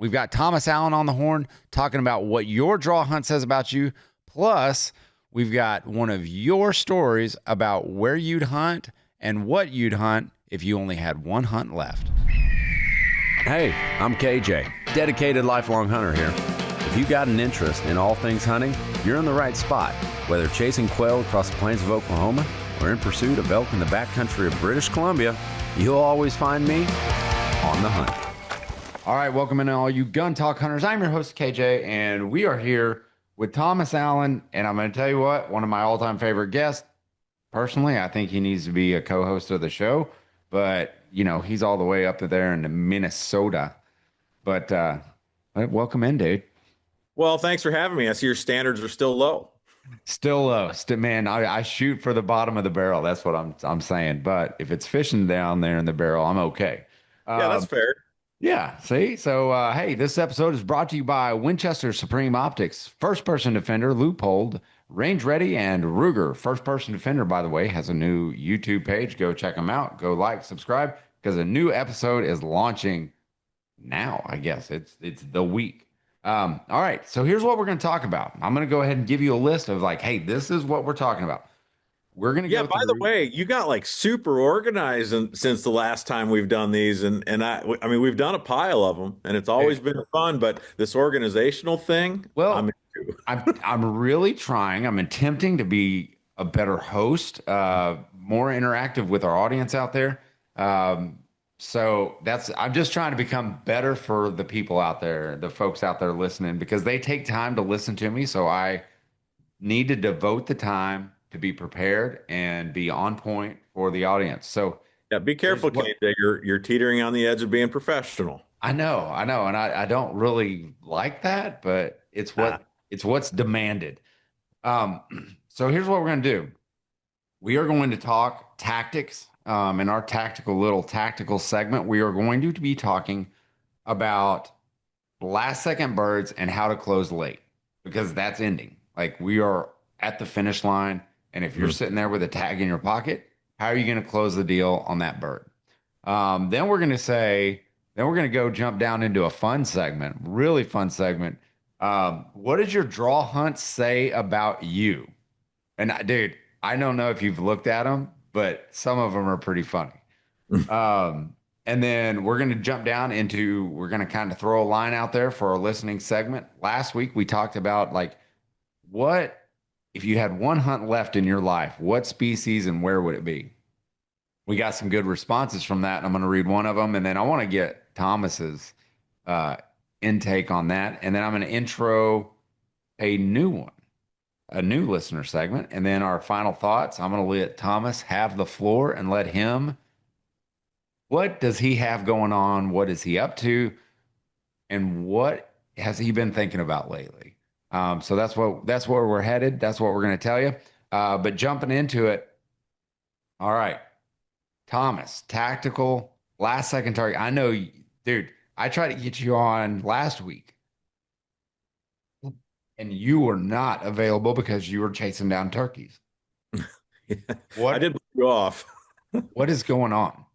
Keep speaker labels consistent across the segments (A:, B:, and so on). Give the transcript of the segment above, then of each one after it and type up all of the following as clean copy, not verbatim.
A: We've got Thomas Allen on the horn talking about what your draw hunt says about you. Plus, we've got one of your stories about where you'd hunt and what you'd hunt if you only had one hunt left.
B: Hey, I'm KJ, dedicated lifelong hunter here. If you got an interest in all things hunting, you're in the right spot. Whether chasing quail across the plains of Oklahoma or in pursuit of elk in the backcountry of British Columbia, you'll always find me on the hunt.
A: All right, welcome in all you gun talk hunters. I'm your host, KJ, and we are here with Thomas Allen, and I'm going to tell you what, one of my all-time favorite guests. Personally, I think he needs to be a co-host of the show, but, you know, he's all the way up there in Minnesota. But welcome in, dude.
C: Well, thanks for having me. I see your standards are still low.
A: Still low. Man, I shoot for the bottom of the barrel. That's what I'm saying. But if it's fishing down there in the barrel, I'm okay.
C: Yeah, that's fair.
A: Yeah, see? So, hey, this episode is brought to you by Winchester Supreme Optics, First Person Defender, Loophole, Range Ready, and Ruger. First Person Defender, by the way, has a new YouTube page. Go check them out. Go like, subscribe, because a new episode is launching now, I guess. It's the week. All right, so here's what we're going to talk about. I'm going to go ahead and give you a list of like, hey, this is what we're talking about. We're going to go
C: by the way, you got like super organized since the last time we've done these. And I mean, we've done a pile of them and it's always been fun, but this organizational thing,
A: well,
C: I'm into.
A: I'm really trying. I'm attempting to be a better host, more interactive with our audience out there. So I'm just trying to become better for the people out there, the folks out there listening, because they take time to listen to me. So I need to devote the time to be prepared and be on point for the audience. So
C: yeah, be careful, KJ. You're teetering on the edge of being professional.
A: I know, and I don't really like that, but it's what's demanded. So here's what we're going to do. We are going to talk tactics. In our tactical segment, we are going to be talking about last second birds and how to close late, because that's ending. Like, we are at the finish line. And if you're sitting there with a tag in your pocket, how are you going to close the deal on that bird? Then we're going to go jump down into a fun segment, really fun segment. What does your draw hunt say about you? And dude, I don't know if you've looked at them, but some of them are pretty funny. And then we're going to jump down into, we're going to kind of throw a line out there for our listening segment. Last week, we talked about like, what, if you had one hunt left in your life, what species and where would it be? We got some good responses from that. And I'm going to read one of them. And then I want to get Thomas's intake on that. And then I'm going to intro a new one, a new listener segment. And then our final thoughts, I'm going to let Thomas have the floor and let him, what does he have going on? What is he up to? And what has he been thinking about lately? So that's where we're headed. That's what we're going to tell you. But jumping into it. All right, Thomas, tactical last second target. I know, dude, I tried to get you on last week and you were not available because you were chasing down turkeys.
C: I did blow you off.
A: What is going on?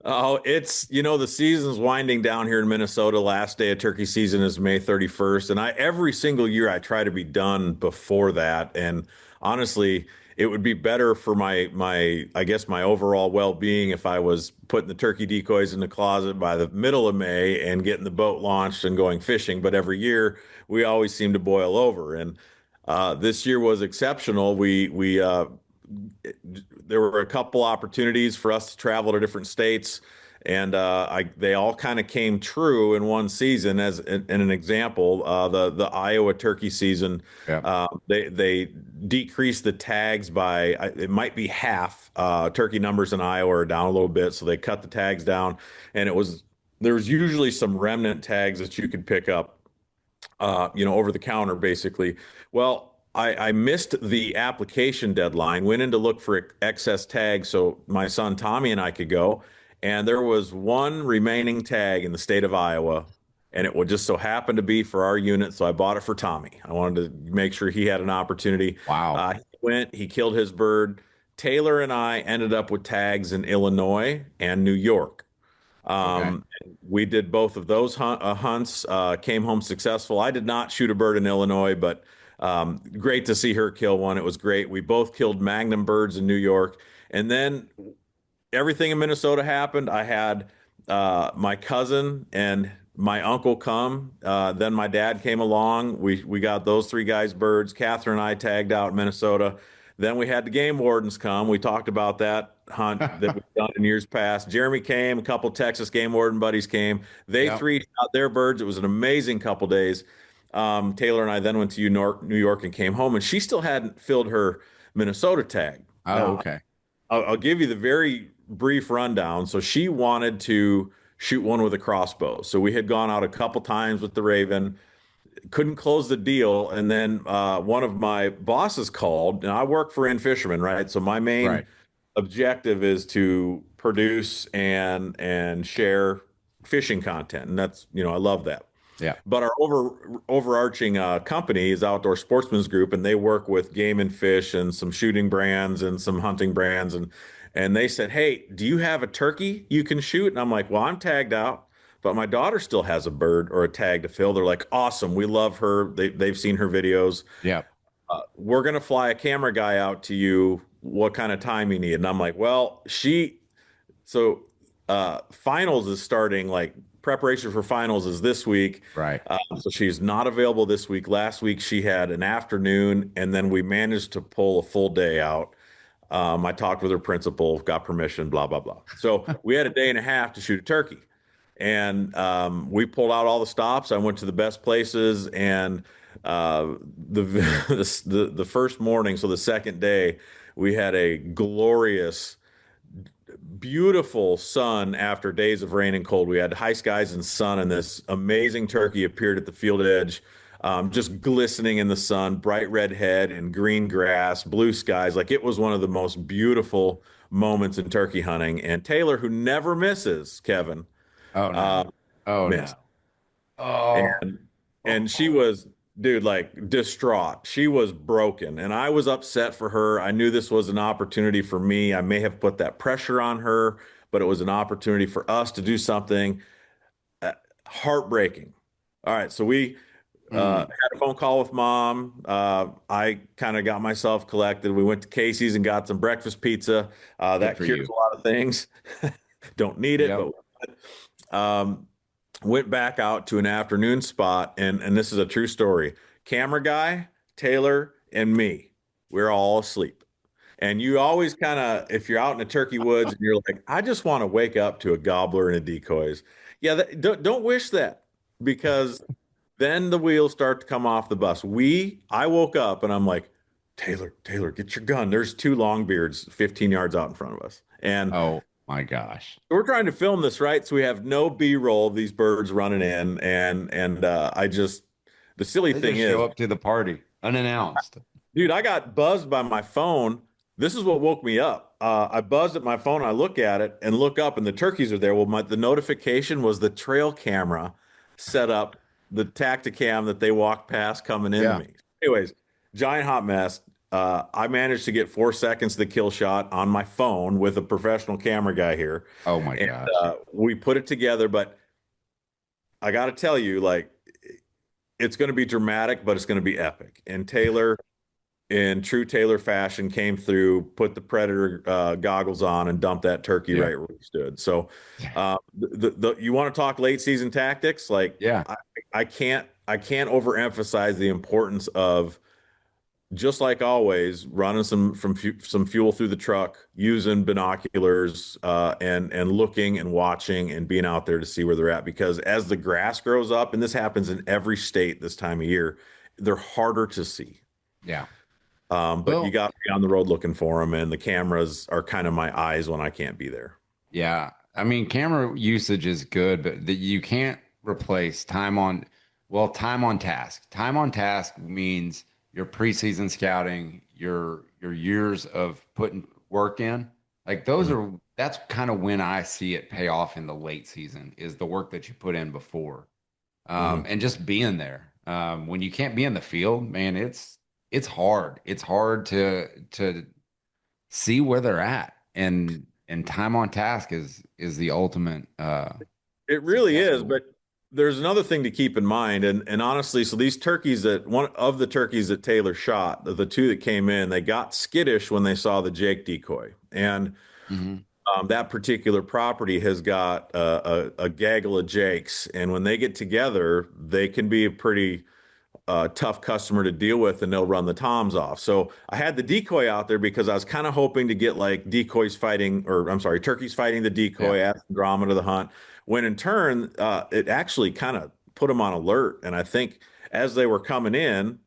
C: Oh, it's, the season's winding down here in Minnesota. Last day of turkey season is May 31st. And every single year I try to be done before that. And honestly, it would be better for my overall well-being if I was putting the turkey decoys in the closet by the middle of May and getting the boat launched and going fishing. But every year we always seem to boil over. And this year was exceptional. There were a couple opportunities for us to travel to different states, and they all kind of came true in one season. As in an example, the Iowa turkey season, they decreased the tags by it might be half. Turkey numbers in Iowa are down a little bit, so they cut the tags down, and there was usually some remnant tags that you could pick up, over the counter, basically. Well, I missed the application deadline, went in to look for excess tags so my son Tommy and I could go. And there was one remaining tag in the state of Iowa, and it would just so happen to be for our unit. So I bought it for Tommy. I wanted to make sure he had an opportunity.
A: Wow.
C: He killed his bird. Taylor and I ended up with tags in Illinois and New York.
A: Okay.
C: We did both of those hunts, came home successful. I did not shoot a bird in Illinois, but great to see her kill one. It was great. We both killed magnum birds in New York. And then everything in Minnesota happened. I had my cousin and my uncle come. Then my dad came along. We got those three guys birds. Catherine and I tagged out in Minnesota. Then we had the game wardens come. We talked about that hunt that we've done in years past. Jeremy came, a couple Texas game warden buddies came. They
A: Yep.
C: three shot their birds. It was an amazing couple days. Taylor and I then went to New York and came home, and she still hadn't filled her Minnesota tag.
A: Oh,
C: Now,
A: okay.
C: I'll give you the very brief rundown. So she wanted to shoot one with a crossbow. So we had gone out a couple times with the Raven, couldn't close the deal, and then one of my bosses called, and I work for In Fisherman, right? So my main
A: Right.
C: objective is to produce and share fishing content, and that's I love that.
A: Yeah.
C: But our overarching company is Outdoor Sportsman's Group, and they work with Game and Fish and some shooting brands and some hunting brands, and they said, "Hey, do you have a turkey you can shoot?" And I'm like, "Well, I'm tagged out, but my daughter still has a bird or a tag to fill." They're like, "Awesome, we love her. They've seen her videos.
A: Yeah.
C: We're gonna fly a camera guy out to you. What kind of time you need?" And I'm like, "Well, so finals is starting, like preparation for finals is this week.
A: Right.
C: So she's not available this week. Last week she had an afternoon, and then we managed to pull a full day out. I talked with her principal, got permission, blah, blah, blah. So we had a day and a half to shoot a turkey. And we pulled out all the stops. I went to the best places, and the, the first morning, so the second day, we had a glorious, beautiful sun after days of rain and cold. We had high skies and sun, and this amazing turkey appeared at the field edge, just glistening in the sun, bright red head and green grass, blue skies. Like, it was one of the most beautiful moments in turkey hunting. And Taylor, who never misses, Kevin,
A: Oh
C: uh,
A: no. Oh
C: missed.
A: no. Oh.
C: And she was, dude, like distraught. She was broken, and I was upset for her. I knew this was an opportunity for me. I may have put that pressure on her, but it was an opportunity for us to do something heartbreaking. All right, so we
A: Mm,
C: had a phone call with mom. I kind of got myself collected. We went to Casey's and got some breakfast pizza.
A: good
C: That
A: for
C: cures
A: you.
C: a lot of things. Don't need it,
A: Yep.
C: but went back out to an afternoon spot, and this is a true story. Camera guy, Taylor, and me, we're all asleep. And you always kind of, if you're out in the turkey woods and you're like, I just want to wake up to a gobbler and a decoys. Yeah, don't wish that, because then the wheels start to come off the bus. I woke up and I'm like, Taylor, get your gun. There's two longbeards 15 yards out in front of us. And
A: Oh my gosh.
C: we're trying to film this, right? So we have no B-roll of these birds running in, and the silly
A: They
C: thing
A: just
C: is,
A: show up to the party unannounced.
C: dude, I got buzzed by my phone. This is what woke me up. I buzzed at my phone. I look at it and look up, and the turkeys are there. Well, the notification was the trail camera set up, the Tacticam that they walked past coming into
A: Yeah.
C: me. Anyways, giant hot mess. I managed to get 4 seconds of the kill shot on my phone with a professional camera guy here,
A: Oh my
C: and
A: gosh.
C: we put it together. But I got to tell you, like, it's going to be dramatic, but it's going to be epic. And Taylor, in true Taylor fashion, came through, put the Predator goggles on, and dumped that turkey
A: Yeah.
C: right where he stood. So, you want to talk late season tactics? Like,
A: Yeah.
C: I can't overemphasize the importance of, just like always, running some fuel through the truck, using binoculars, and looking and watching and being out there to see where they're at. Because as the grass grows up, and this happens in every state this time of year, they're harder to see.
A: Yeah.
C: But you
A: Well,
C: got to be on the road looking for them, and the cameras are kind of my eyes when I can't be there.
A: yeah. I mean, camera usage is good, but you can't replace time on task. Time on task means your preseason scouting, your years of putting work in. Like that's kind of when I see it pay off in the late season, is the work that you put in before.
C: Mm-hmm.
A: And just being there. When you can't be in the field, man, it's hard. It's hard to see where they're at. And and time on task is the ultimate
C: It really
A: success
C: is,
A: tool.
C: but there's another thing to keep in mind, and honestly, so these turkeys that one of the turkeys that Taylor shot, the two that came in, they got skittish when they saw the Jake decoy, and
A: Hmm.
C: that particular property has got a gaggle of Jakes, and when they get together, they can be a pretty tough customer to deal with, and they'll run the toms off. So I had the decoy out there because I was kind of hoping to get like decoys fighting, or I'm sorry, turkeys fighting the
A: Yeah.
C: decoy, add some drama to the hunt. When in turn, it actually kind of put them on alert. And I think as they were coming in,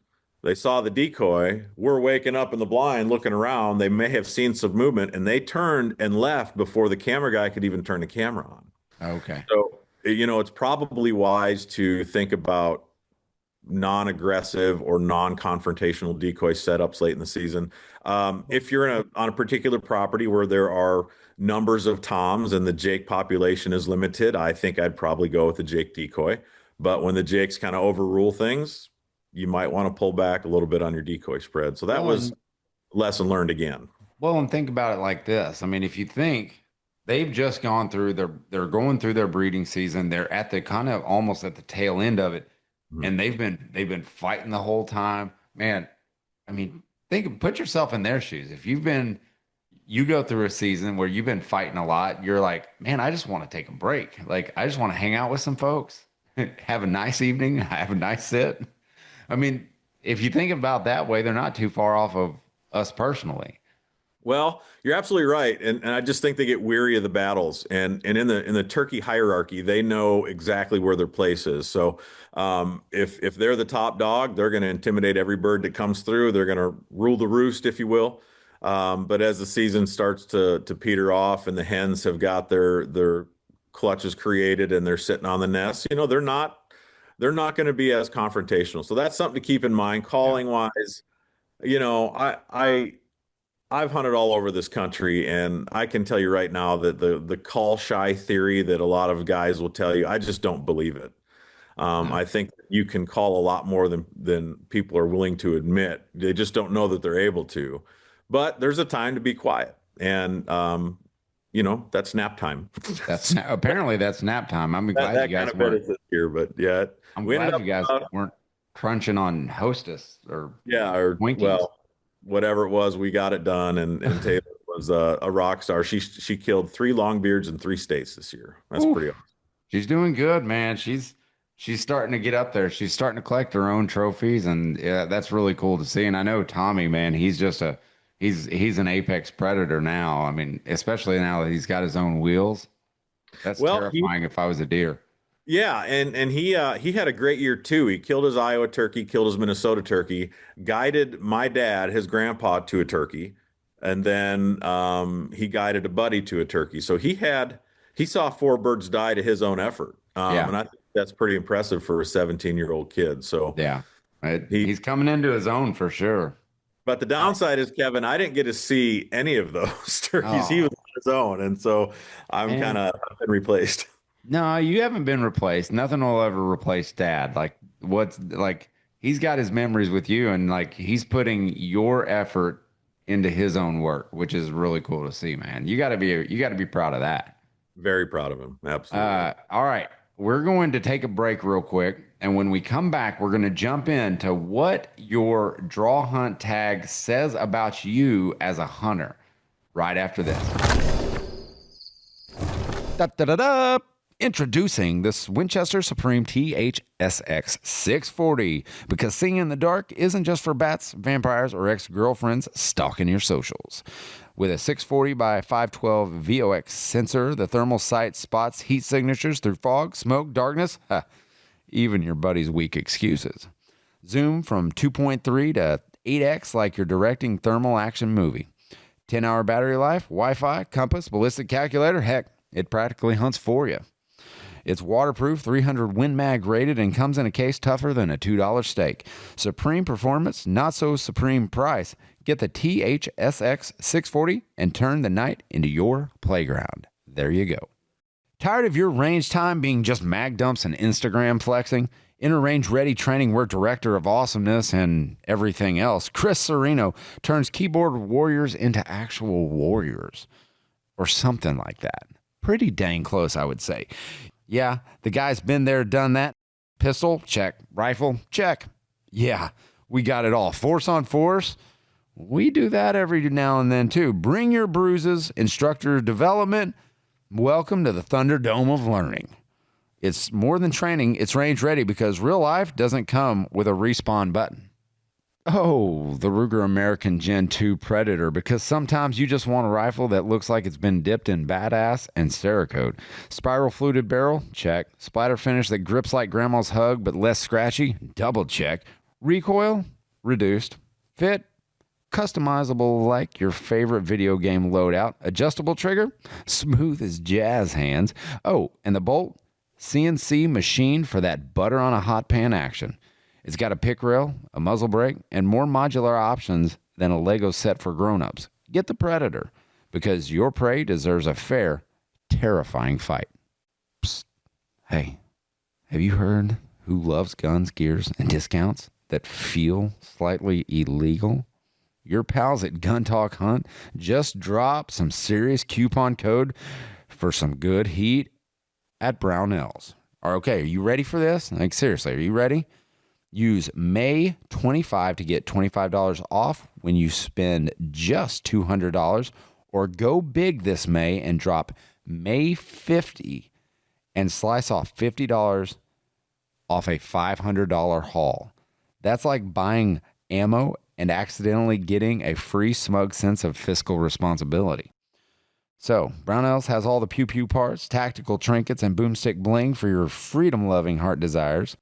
C: they saw the decoy. We're waking up in the blind, looking around. They may have seen some movement, and they turned and left before the camera guy could even turn the camera on.
A: Okay.
C: So, it's probably wise to think about non-aggressive or non-confrontational decoy setups late in the season. If you're on a particular property where there are numbers of toms and the Jake population is limited, I think I'd probably go with the Jake decoy. But when the Jakes kind of overrule things, you might want to pull back a little bit on your decoy spread. So that
A: Well,
C: was
A: and
C: lesson learned again.
A: Well, and think about it like this. I mean, if you think they've just gone through they're going through their breeding season, they're at the kind of almost at the tail end of it,
C: Mhm.
A: and they've been fighting the whole time. Man, I mean, put yourself in their shoes. If you go through a season where you've been fighting a lot, you're like, man, I just want to take a break. Like, I just want to hang out with some folks, have a nice evening, have a nice sit. I mean, if you think about that way, they're not too far off of us personally.
C: Well, you're absolutely right, and I just think they get weary of the battles, and in the turkey hierarchy, they know exactly where their place is. So, if they're the top dog, they're going to intimidate every bird that comes through. They're going to rule the roost, if you will. But as the season starts to peter off, and the hens have got their clutches created, and they're sitting on the nest, they're not going to be as confrontational. So that's something to keep in mind.
A: Yeah.
C: Calling wise, I've hunted all over this country, and I can tell you right now that the call shy theory that a lot of guys will tell you, I just don't believe it.
A: No,
C: I think you can call a lot more than people are willing to admit. They just don't know that they're able to. But there's a time to be quiet, and that's nap time.
A: apparently that's nap time. I'm
C: That
A: glad you
C: that kind
A: guys
C: of bit
A: weren't.
C: is this year, but yeah,
A: I'm
C: we ended
A: glad
C: up
A: you guys weren't crunching on Hostess or
C: yeah, or
A: Twinkies.
C: well, whatever it was, we got it done, and Taylor was a rock star. She killed 3 longbeards in 3 states this year. That's
A: Ooh,
C: pretty awesome.
A: she's doing good, man. She's starting to get up there. She's starting to collect her own trophies, and yeah, that's really cool to see. And I know Tommy, man, he's an apex predator now. I mean, especially now that he's got his own wheels. That's
C: Well,
A: terrifying if I was a deer.
C: yeah, and he had a great year too. He killed his Iowa turkey, killed his Minnesota turkey, guided my dad, his grandpa, to a turkey, and then he guided a buddy to a turkey. So he saw 4 birds die to his own effort,
A: Yeah,
C: and I think that's pretty impressive for a 17-year-old kid. So
A: yeah.
C: he
A: He's coming into his own for sure.
C: But the
A: All right.
C: downside is, Kevin, I didn't get to see any of those turkeys. He was
A: Oh,
C: on his own, and so I'm kind
A: man.
C: of been replaced.
A: No, you haven't been replaced. Nothing will ever replace dad. Like what's like he's got his memories with you and like he's putting your effort into his own work, which is really cool to see, man. You got to be proud of that.
C: Very proud of him. Absolutely.
A: All right. We're going to take a break real quick, and when we come back, we're going to jump into what your draw hunt tag says about you as a hunter right after this. Da, da, da, da. Introducing this Winchester Supreme THSX 640 because seeing in the dark isn't just for bats, vampires, or ex-girlfriends stalking your socials. With a 640 by 512 VOX sensor, the thermal sight spots heat signatures through fog, smoke, darkness, even your buddy's weak excuses. Zoom from 2.3 to 8x like you're directing thermal action movie. 10-hour battery life, Wi-Fi, compass, ballistic calculator, heck, it practically hunts for you. It's waterproof, 300 Win Mag rated, and comes in a case tougher than a $2 steak. Supreme performance, not so supreme price. Get the THSX 640 and turn the night into your playground. There you go. Tired of your range time being just mag dumps and Instagram flexing? Enter Range Ready Training, where Director of Awesomeness and everything else, Chris Sereno, turns keyboard warriors into actual warriors. or something like that. Pretty dang close, I would say. Yeah, the guy's been there, done that. Pistol, check. Rifle, check. Yeah, we got it all. Force on force, we do that every now and then too. Bring your bruises, instructor development. Welcome to the Thunderdome of learning. It's more than training, it's range ready because real life doesn't come with a respawn button. Oh, the Ruger American Gen 2 Predator, because sometimes you just want a rifle that looks like it's been dipped in badass and Cerakote. Spiral fluted barrel? Check. Splatter finish that grips like grandma's hug but less scratchy? Double check. Recoil? Reduced. Fit? Customizable like your favorite video game loadout. Adjustable trigger? Smooth as jazz hands. Oh, and the bolt? CNC machine for that butter on a hot pan action. It's got a pick rail, a muzzle brake, and more modular options than a Lego set for grown-ups. Get the Predator, because your prey deserves a fair, terrifying fight. Psst. Hey, have you heard who loves guns, gears, and discounts that feel slightly illegal? Your pals at Gun Talk Hunt just dropped some serious coupon code for some good heat at Brownells. Okay, are you ready for this? Like, seriously, are you ready? Use May 25 to get $25 off when you spend just $200, or go big this May and drop May 50 and slice off $50 off a $500 haul. That's like buying ammo and accidentally getting a free smug sense of fiscal responsibility. So, Brownells has all the pew-pew parts, tactical trinkets, and boomstick bling for your freedom-loving heart desires.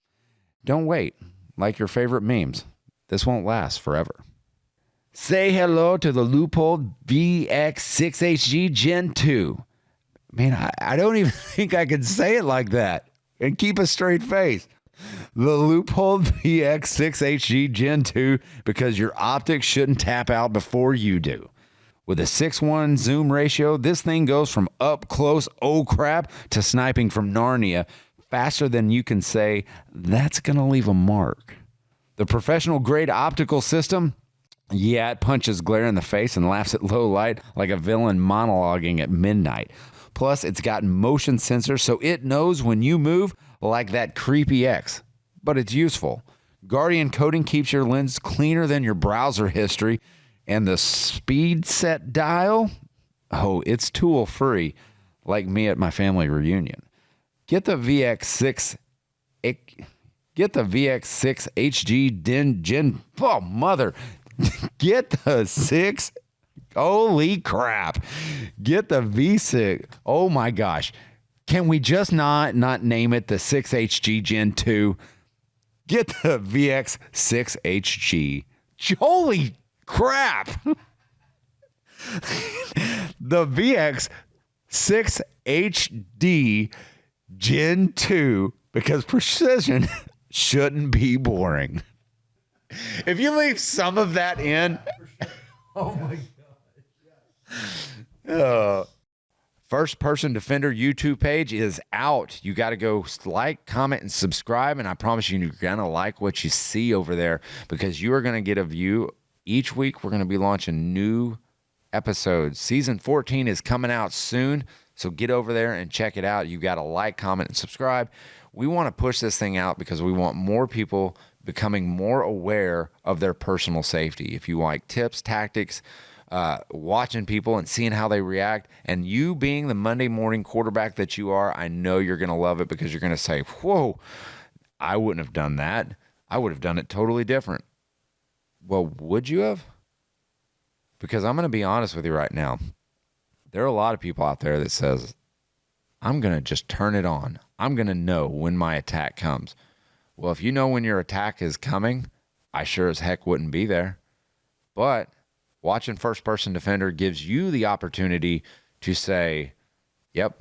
A: Don't wait. Like your favorite memes, this won't last forever. Say hello to the Leupold VX6HG Gen 2. Man, I don't even think I can say it like that and keep a straight face. The Leupold VX6HG Gen 2, because your optics shouldn't tap out before you do. With a 6:1 zoom ratio, this thing goes from up close, oh crap, to sniping from Narnia faster than you can say, that's going to leave a mark. The professional grade optical system, yeah, it punches glare in the face and laughs at low light like a villain monologuing at midnight. Plus, it's got motion sensors, so it knows when you move like that creepy ex. But it's useful. Guardian coating keeps your lens cleaner than your browser history. And the speed set dial, oh, it's tool free, like me at my family reunion. Get the VX6 HG Gen. Oh, mother. Get the 6. Holy crap. Get the V6. Oh, my gosh. Can we just not name it the 6HG Gen 2? Get the VX6HG. Holy crap. The VX6HD Gen 2, because precision shouldn't be boring. If you leave some of that in, oh my God. First Person Defender YouTube page is out. You got to go like, comment, and subscribe. And I promise you, you're going to like what you see over there, because you are going to get a view. Each week, we're going to be launching new episodes. Season 14 is coming out soon. So get over there and check it out. You got to like, comment, and subscribe. We want to push this thing out because we want more people becoming more aware of their personal safety. If you like tips, tactics, watching people and seeing how they react, and you being the Monday morning quarterback that you are, I know you're going to love it, because you're going to say, whoa, I wouldn't have done that. I would have done it totally different. Well, would you have? Because I'm going to be honest with you right now. There are a lot of people out there that says, I'm going to just turn it on. I'm going to know when my attack comes. Well, if you know when your attack is coming, I sure as heck wouldn't be there. But watching First Person Defender gives you the opportunity to say, yep,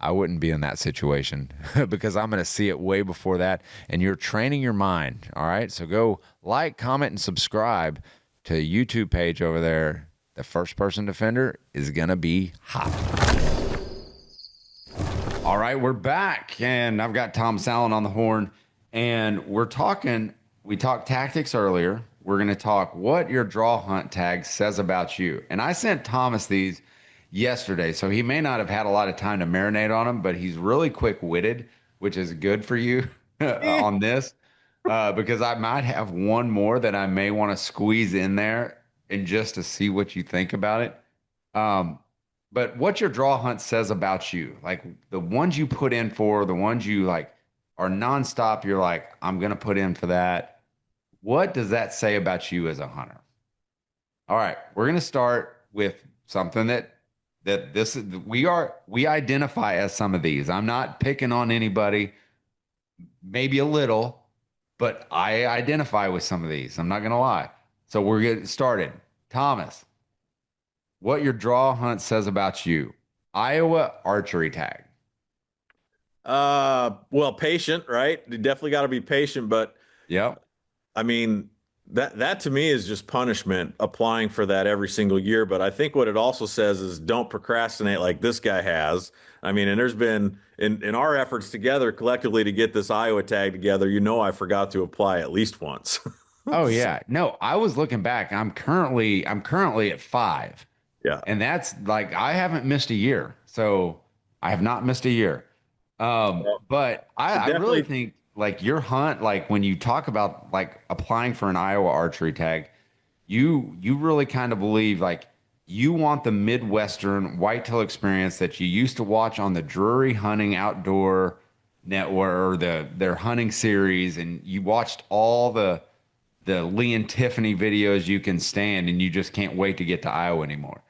A: I wouldn't be in that situation, because I'm going to see it way before that. And you're training your mind. All right. So go like, comment, and subscribe to the YouTube page over there. The First Person Defender is going to be hot. All right. We're back, and I've got Tom Sallin on the horn, and we talked tactics earlier. We're going to talk what your draw hunt tag says about you. And I sent Thomas these yesterday. So he may not have had a lot of time to marinate on them, but he's really quick-witted, which is good for you
C: Eh.
A: on this. Because I might have one more that I may want to squeeze in there and just to see what you think about it. Um, but what your draw hunt says about you, like the ones you put in for, the ones you like are nonstop, you're like, I'm gonna put in for that. What does that say about you as a hunter? All right, we're gonna start with something that this is we identify as some of these. I'm not picking on anybody, maybe a little, but I identify with some of these. I'm not gonna lie. So we're getting started. Thomas, what your draw hunt says about you. Iowa archery tag.
C: Well, patient, right? You definitely got to be patient, but
A: Yep.
C: I mean, that to me is just punishment applying for that every single year. But I think what it also says is don't procrastinate like this guy has. I mean, and there's been in our efforts together collectively to get this Iowa tag together, I forgot to apply at least once.
A: Oh yeah. No, I was looking back. I'm currently at 5.
C: Yeah.
A: And that's like I haven't missed a year. So I have not missed a year.
C: Well,
A: But I really
C: definitely.
A: think like your hunt, like when you talk about like applying for an Iowa archery tag, you really kind of believe like you want the Midwestern whitetail experience that you used to watch on the Drury Hunting Outdoor Network or their hunting series, and you watched all the Lee and Tiffany videos you can stand, and you just can't wait to get to Iowa anymore.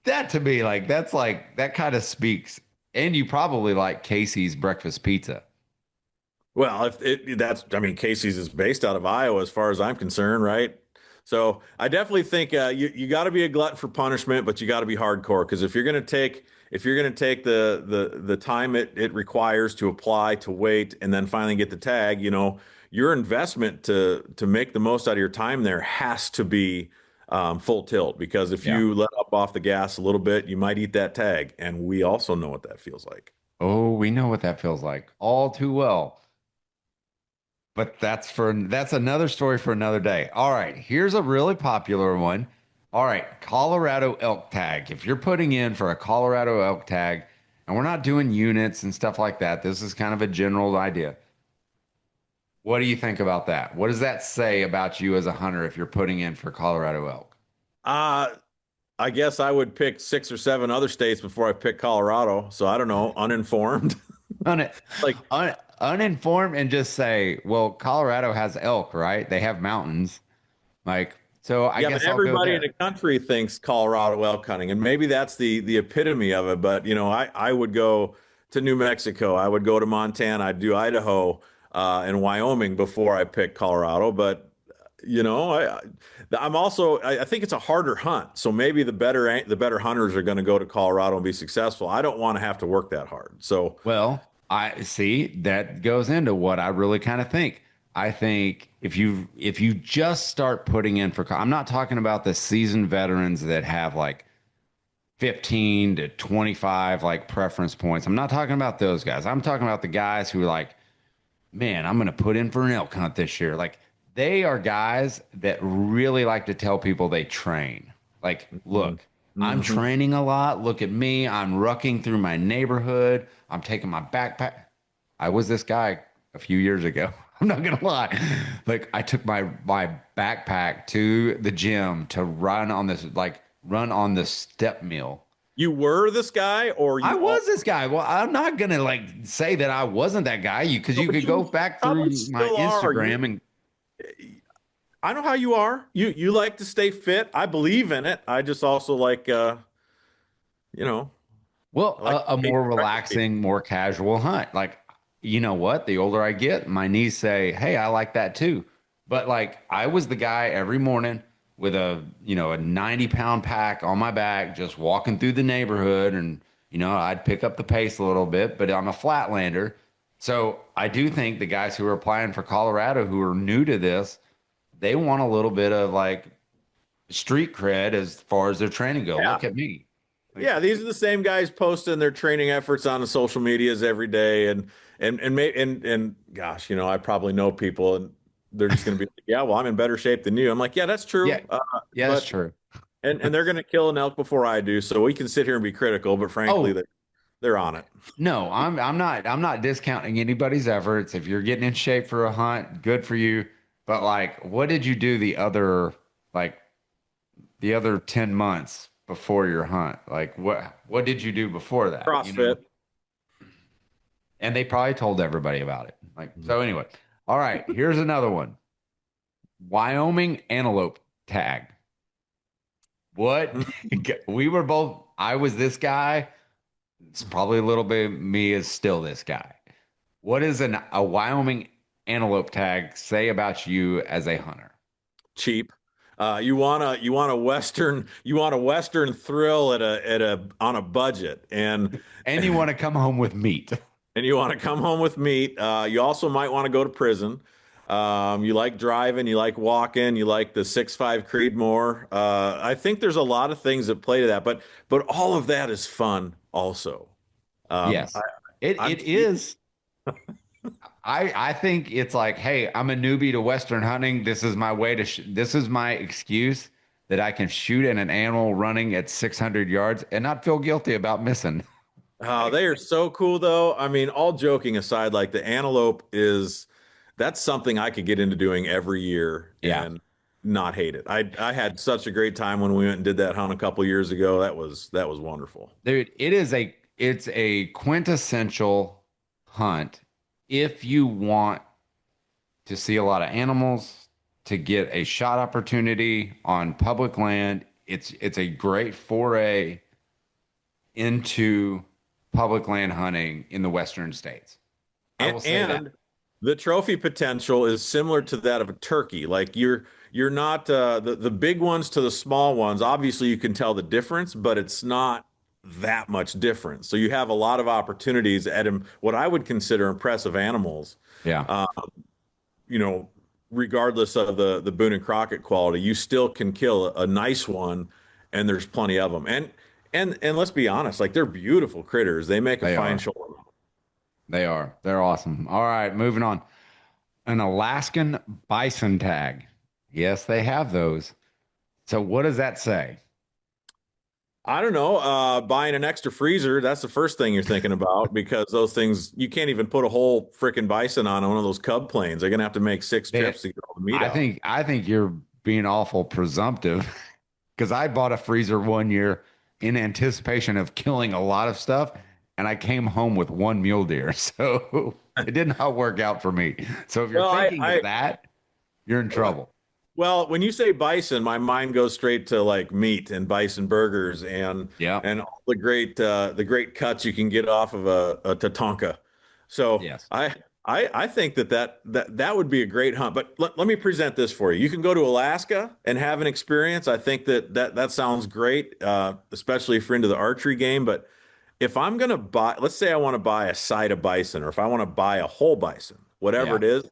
A: That to me, like that's like that kind of speaks. And you probably like Casey's breakfast pizza.
C: Well, if it that's I mean Casey's is based out of Iowa as far as I'm concerned, right? So I definitely think you got to be a glutton for punishment, but you got to be hardcore because if you're gonna take the time it requires to apply, to wait, and then finally get the tag, your investment to make the most out of your time there has to be full tilt because if
A: Yeah.
C: you let up off the gas a little bit, you might eat that tag, and we also know what that feels like.
A: Oh, we know what that feels like all too well. But that's another story for another day. All right, here's a really popular one. All right, Colorado elk tag. If you're putting in for a Colorado elk tag, and we're not doing units and stuff like that, this is kind of a general idea. What do you think about that? What does that say about you as a hunter if you're putting in for Colorado elk?
C: Uh, I guess I would pick 6 or 7 other states before I pick Colorado. So I don't know, uninformed.
A: Un,
C: Like,
A: uninformed and just say, well, Colorado has elk, right? They have mountains. Like, so I
C: yeah, but
A: guess I'll go
C: everybody in the
A: there.
C: country thinks Colorado elk hunting, and maybe that's the epitome of it. But I would go to New Mexico, I would go to Montana, I'd do Idaho and Wyoming before I pick Colorado. But I'm also I think it's a harder hunt, so maybe the better hunters are going to go to Colorado and be successful. I don't want to have to work that hard. So
A: Well, I see that goes into what I really kind of think. I think if you just start putting in for, I'm not talking about the seasoned veterans that have like 15 to 25 like preference points. I'm not talking about those guys. I'm talking about the guys who are like, man, I'm going to put in for an elk hunt this year. Like they are guys that really like to tell people they train. Like,
C: mhm,
A: look, I'm
C: mhm.
A: training a lot. Look at me. I'm rucking through my neighborhood. I'm taking my backpack. I was this guy a few years ago. I'm not gonna lie. Like I took my backpack to the gym to run on the step mill.
C: You were this guy, or
A: I
C: you all?
A: was this guy. Well, I'm not gonna like say that I wasn't that guy. You because
C: No,
A: you
C: but
A: could go
C: you
A: back
C: probably
A: through my
C: still are.
A: Instagram and
C: I know how you are. You like to stay fit. I believe in it. I just also like you know,
A: well,
C: I like
A: a
C: to
A: more
C: recreate.
A: relaxing, more casual hunt. Like, you know what? The older I get, my knees say, "Hey, I like that too." But like, I was the guy every morning with a 90-pound pack on my back, just walking through the neighborhood, and I'd pick up the pace a little bit. But I'm a flatlander, so I do think the guys who are applying for Colorado who are new to this, they want a little bit of like street cred as far as their training go.
C: Yeah.
A: Look at me. Like,
C: Yeah, these are the same guys posting their training efforts on the social medias every day and gosh, I probably know people and they're just going to be like, "Yeah, well, I'm in better shape than you." I'm like, "Yeah, that's
A: yeah,
C: true."
A: yeah, that's
C: But
A: true.
C: and they're going to kill an elk before I do, so we can sit here and be critical, but frankly,
A: Oh,
C: they're on it.
A: no, I'm not discounting anybody's efforts. If you're getting in shape for a hunt, good for you. But like, what did you do like the other 10 months before your hunt? Like what did you do before that?
C: CrossFit.
A: And they probably told everybody about it. Like,
C: Mhm.
A: so anyway. All right, here's another one. Wyoming antelope tag. What we were both, I was this guy. It's probably a little bit me is still this guy. What does a Wyoming antelope tag say about you as a hunter?
C: Cheap. You want a western thrill at a on a budget,
A: And you want to come home with meat.
C: and you want to come home with meat. You also might want to go to prison. You like driving, you like walking, you like the 6'5" Creedmoor. I think there's a lot of things that play to that, but all of that is fun also. Um, I,
A: Yes. It
C: I'm
A: it is. I think it's like, hey, I'm a newbie to Western hunting. This is my way to this is my excuse that I can shoot at an animal running at 600 yards and not feel guilty about missing.
C: Oh, they are so cool though. I mean, all joking aside, like the antelope is that's something I could get into doing every year
A: Yeah.
C: and not hate it. I had such a great time when we went and did that hunt a couple years ago. That was wonderful.
A: Dude, it's a quintessential hunt if you want to see a lot of animals, to get a shot opportunity on public land. It's a great foray into public land hunting in the western states. I
C: And,
A: will say that.
C: and the trophy potential is similar to that of a turkey. Like you're not the big ones to the small ones. Obviously, you can tell the difference, but it's not that much difference. So you have a lot of opportunities at what I would consider impressive animals.
A: Yeah.
C: Uh, you know, regardless of the Boone and Crockett quality, you still can kill a nice one, and there's plenty of them. And let's be honest, like they're beautiful critters. They make a
A: They
C: fine
A: are.
C: show.
A: They are. They're awesome. All right, moving on. An Alaskan bison tag. Yes, they have those. So what does that say?
C: I don't know. Buying an extra freezer, that's the first thing you're thinking about because those things, you can't even put a whole freaking bison on one of those Cub planes. They're gonna have to make six
A: They,
C: trips to get all the meat
A: I
C: out.
A: think I think you're being awful presumptive because I bought a freezer one year in anticipation of killing a lot of stuff, and I came home with one mule deer. So it did not work out for me. So if you're
C: Well,
A: thinking of that, you're in trouble.
C: well, when you say bison, my mind goes straight to like meat and bison burgers
A: Yeah.
C: and all the great cuts you can get off of a Tatanka. So
A: Yes.
C: I think that would be a great hunt. But let me present this for you. You can go to Alaska and have an experience. I think that sounds great, especially if you're into the archery game. But if I'm gonna buy, let's say I want to buy a side of bison, or if I want to buy a whole bison, whatever
A: Yeah.
C: it is,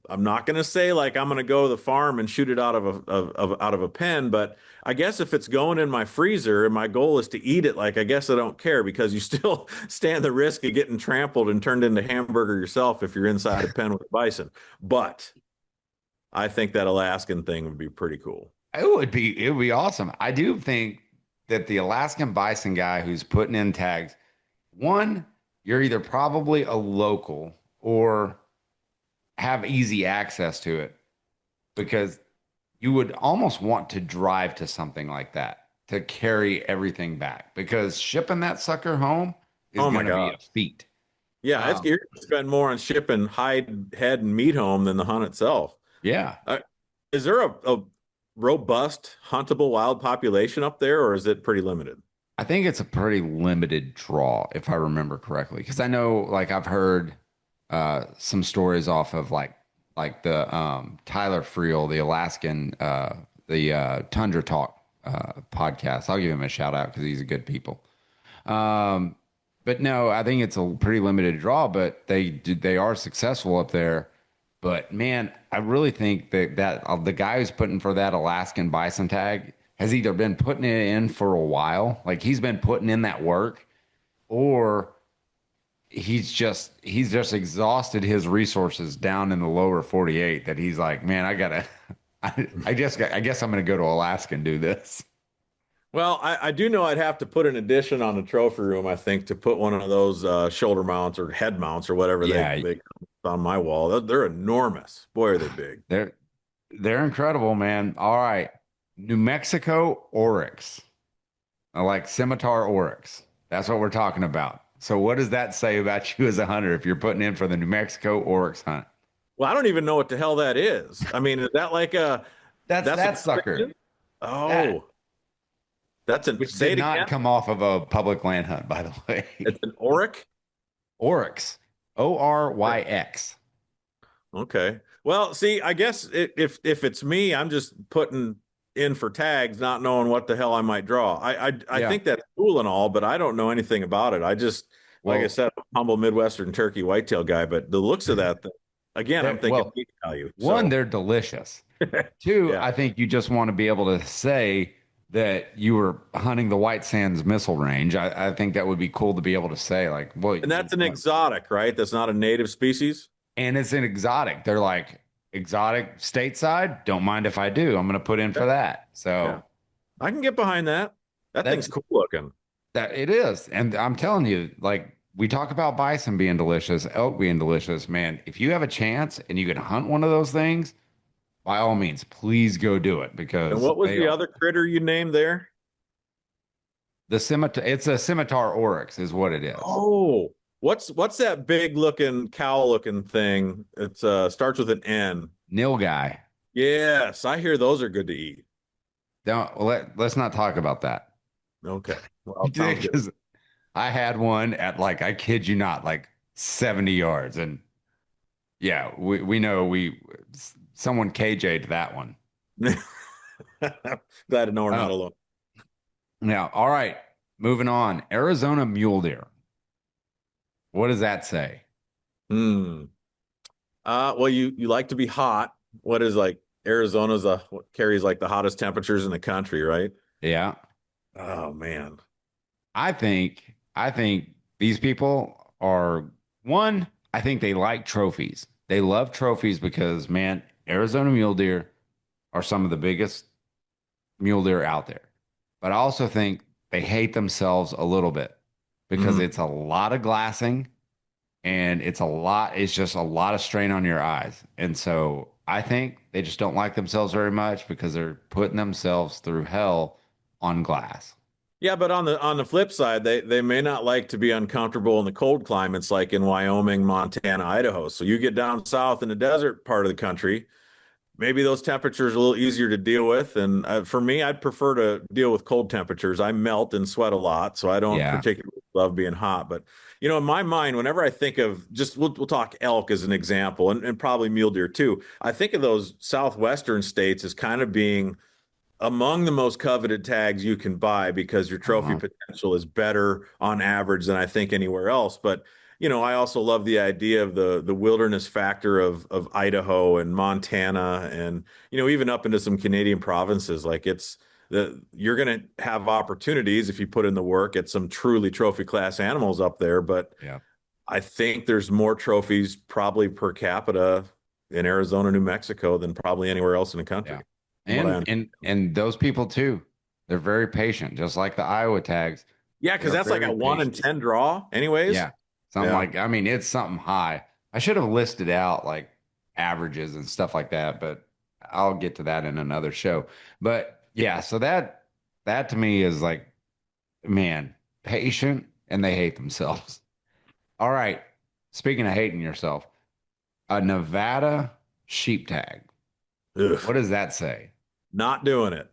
C: I'm not going to say like I'm going to go to the farm and shoot it out of a pen, but I guess if it's going in my freezer and my goal is to eat it, like I guess I don't care because you still stand the risk of getting trampled and turned into hamburger yourself if you're inside a pen with a bison. But I think that Alaskan thing would be pretty cool.
A: It would be awesome. I do think that the Alaskan bison guy who's putting in tags, one, you're either probably a local or have easy access to it because you would almost want to drive to something like that to carry everything back because shipping that sucker home is
C: Oh my
A: going to be a
C: God.
A: feat.
C: Yeah,
A: Um,
C: you're gonna spend more on shipping hide, head, and meat home than the hunt itself.
A: yeah,
C: Uh, is there a robust huntable wild population up there, or is it pretty limited?
A: I think it's a pretty limited draw if I remember correctly because I know like I've heard some stories off of like the Tyler Friel, the Alaskan the Tundra Talk podcast. I'll give him a shout out because he's a good people. Um, but no, I think it's a pretty limited draw, but they are successful up there. But man, I really think that the guy who's putting for that Alaskan bison tag has either been putting it in for a while, like he's been putting in that work, or he's just exhausted his resources down in the lower 48 that he's like, man, I guess I'm going to go to Alaska and do this.
C: Well, I do know I'd have to put an addition on the trophy room, I think, to put one of those shoulder mounts or head mounts or whatever
A: Yeah,
C: they on my wall. They're enormous. Boy, are they big.
A: they're they're incredible, man. All right. New Mexico oryx. I like scimitar oryx. That's what we're talking about. So what does that say about you as a hunter if you're putting in for the New Mexico oryx hunt?
C: Well, I don't even know what the hell that is. I mean, is that like
A: That's
C: that's a
A: that sucker. That
C: oh, that's an
A: which
C: say
A: did
C: it
A: not
C: again.
A: come off of a public land hunt, by the
C: It's
A: way.
C: an oric.
A: Oryx. Oryx.
C: Okay. Well, see, I guess if it's me, I'm just putting in for tags, not knowing what the hell I might draw. I
A: Yeah.
C: think that's cool and all, but I don't know anything about it. I just, like I
A: Well,
C: said, I'm a humble Midwestern turkey whitetail guy, but the looks of that thing, again, I'm thinking
A: well,
C: meat value.
A: one,
C: So
A: they're delicious. Two,
C: yeah.
A: I think you just want to be able to say that you were hunting the White Sands missile range. I think that would be cool to be able to say, like, well,
C: And that's an exotic, right? That's not a native species.
A: and it's an exotic. They're like exotic stateside. Don't mind if I do. I'm going to put in
C: Yeah.
A: for that.
C: Yeah.
A: So
C: I can get behind that. That thing's
A: that's
C: cool looking.
A: that it is. And I'm telling you, like we talk about bison being delicious, elk being delicious, man. If you have a chance and you can hunt one of those things, by all means, please go do it
C: And
A: because
C: what was
A: they
C: the
A: are
C: other critter you named there?
A: the scimitar. It's a scimitar oryx, is what it is.
C: Oh, what's that big looking cow looking thing? It's starts with an N.
A: Nil guy.
C: Yes, I hear those are good to eat.
A: Let's not talk about that.
C: Okay. Well, sounds good.
A: Because I had one at like, I kid you not, like 70 yards. And yeah, we know someone KJ'd that one.
C: Glad to know we're not
A: Oh,
C: alone.
A: now, all right, moving on. Arizona mule deer. What does that say?
C: Hmm. Well, you like to be hot. What is like Arizona's what carries like the hottest temperatures in the country, right?
A: Yeah,
C: Oh man.
A: I think these people are one. I think they like trophies. They love trophies because man, Arizona mule deer are some of the biggest mule deer out there. But I also think they hate themselves a little bit because
C: Mm.
A: it's a lot of glassing and it's just a lot of strain on your eyes. And so I think they just don't like themselves very much because they're putting themselves through hell on glass.
C: Yeah, but on the flip side, they may not like to be uncomfortable in the cold climates like in Wyoming, Montana, Idaho. So you get down south in the desert part of the country, maybe those temperatures are a little easier to deal with. And for me, I'd prefer to deal with cold temperatures. I melt and sweat a lot, so I don't
A: Yeah.
C: particularly love being hot. But in my mind, whenever I think of just we'll talk elk as an example, and probably mule deer too. I think of those southwestern states as kind of being among the most coveted tags you can buy because your trophy
A: Uh-huh.
C: potential is better on average than I think anywhere else. But I also love the idea of the wilderness factor of Idaho and Montana and even up into some Canadian provinces. Like you're going to have opportunities if you put in the work at some truly trophy class animals up there. But
A: Yeah.
C: I think there's more trophies probably per capita in Arizona, New Mexico than probably anywhere else in the
A: Yeah.
C: country, from what I
A: And
C: understand.
A: and those people too, they're very patient, just like the Iowa tags.
C: Yeah, because
A: They're
C: that's like a
A: very
C: one in
A: patient.
C: 10 draw, anyways.
A: Yeah. Something
C: Yeah.
A: like, I mean, it's something high. I should have listed out like averages and stuff like that, but I'll get to that in another show. But yeah, so that to me is like, man, patient and they hate themselves. All right. Speaking of hating yourself, a Nevada sheep tag. What
C: Ugh,
A: does that say?
C: not doing it.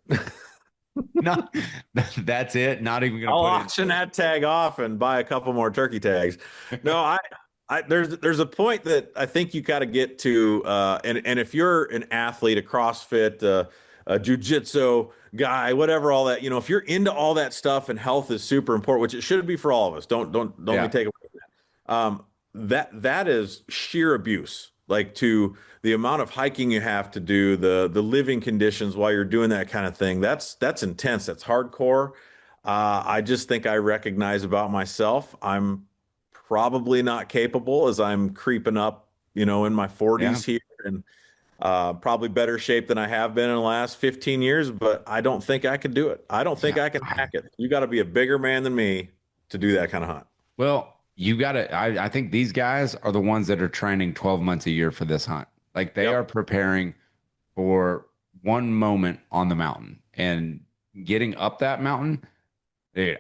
A: No, that's it. Not even going to
C: I'll
A: put in
C: auction
A: for
C: that tag off and buy a couple more turkey tags. No, there's a point that I think you got to get to, and if you're an athlete, a CrossFit, a jujitsu guy, whatever, all that, if you're into all that stuff and health is super important, which it should be for all of us. Don't let me
A: yeah,
C: take away from that. That is sheer abuse. Like to the amount of hiking you have to do, the living conditions while you're doing that kind of thing. That's intense. That's hardcore. I just think I recognize about myself. I'm probably not capable as I'm creeping up, in my
A: yeah,
C: 40s here. And Probably better shape than I have been in the last 15 years, but I don't think I could do it. I don't think
A: Yeah.
C: I can hack it. You got to be a bigger man than me to do that kind of hunt.
A: Well, you got to, I think these guys are the ones that are training 12 months a year for this hunt. Like they are
C: Yep.
A: preparing for one moment on the mountain and getting up that mountain. Dude,